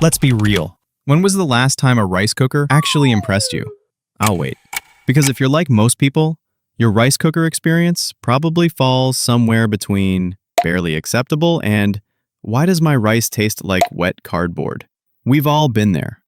Let's be real. When was the last time a rice cooker actually impressed you? I'll wait. Because if you're like most people, your rice cooker experience probably falls somewhere between barely acceptable and why does my rice taste like wet cardboard? We've all been there.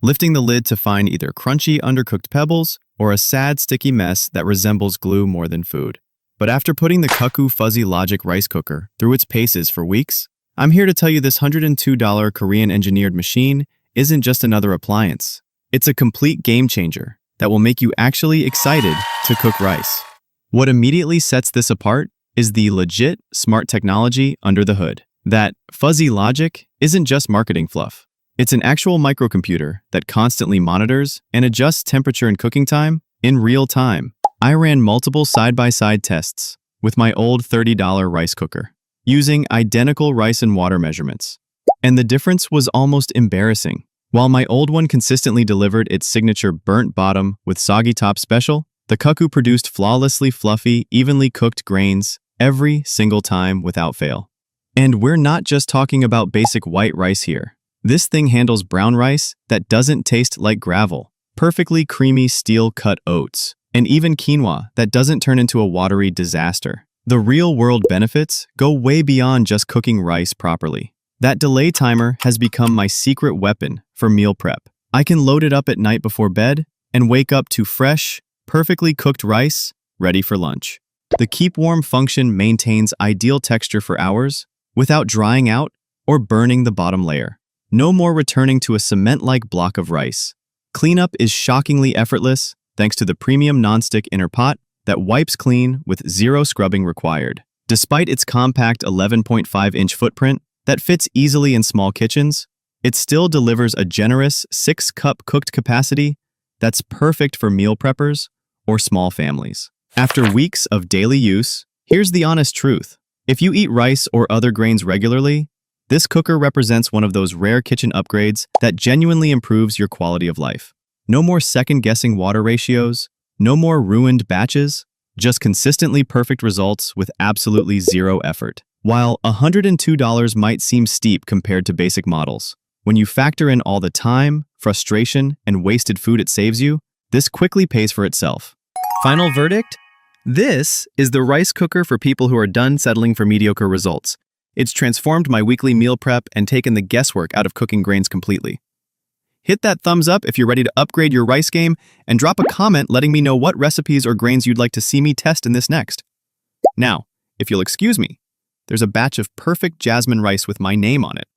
Lifting the lid to find either crunchy, undercooked pebbles or a sad, sticky mess that resembles glue more than food. But after putting the Cuckoo Fuzzy Logic rice cooker through its paces for weeks, I'm here to tell you this $102 Korean-engineered machine isn't just another appliance. It's a complete game changer that will make you actually excited to cook rice. What immediately sets this apart is the legit smart technology under the hood. That fuzzy logic isn't just marketing fluff. It's an actual microcomputer that constantly monitors and adjusts temperature and cooking time in real time. I ran multiple side-by-side tests with my old $30 rice cooker, using identical rice and water measurements. And the difference was almost embarrassing. While my old one consistently delivered its signature burnt bottom with soggy top special, the Cuckoo produced flawlessly fluffy, evenly cooked grains every single time without fail. And we're not just talking about basic white rice here. This thing handles brown rice that doesn't taste like gravel, perfectly creamy steel-cut oats, and even quinoa that doesn't turn into a watery disaster. The real-world benefits go way beyond just cooking rice properly. That delay timer has become my secret weapon for meal prep. I can load it up at night before bed and wake up to fresh, perfectly cooked rice ready for lunch. The keep warm function maintains ideal texture for hours without drying out or burning the bottom layer. No more returning to a cement-like block of rice. Cleanup is shockingly effortless thanks to the premium nonstick inner pot that wipes clean with zero scrubbing required. Despite its compact 11.5-inch footprint that fits easily in small kitchens, it still delivers a generous 6-cup cooked capacity that's perfect for meal preppers or small families. After weeks of daily use, here's the honest truth. If you eat rice or other grains regularly, this cooker represents one of those rare kitchen upgrades that genuinely improves your quality of life. No more second-guessing water ratios, no more ruined batches, just consistently perfect results with absolutely zero effort. While $102 might seem steep compared to basic models, when you factor in all the time, frustration, and wasted food it saves you, this quickly pays for itself. Final verdict? This is the rice cooker for people who are done settling for mediocre results. It's transformed my weekly meal prep and taken the guesswork out of cooking grains completely. Hit that thumbs up if you're ready to upgrade your rice game, and drop a comment letting me know what recipes or grains you'd like to see me test in this next. Now, if you'll excuse me, there's a batch of perfect jasmine rice with my name on it.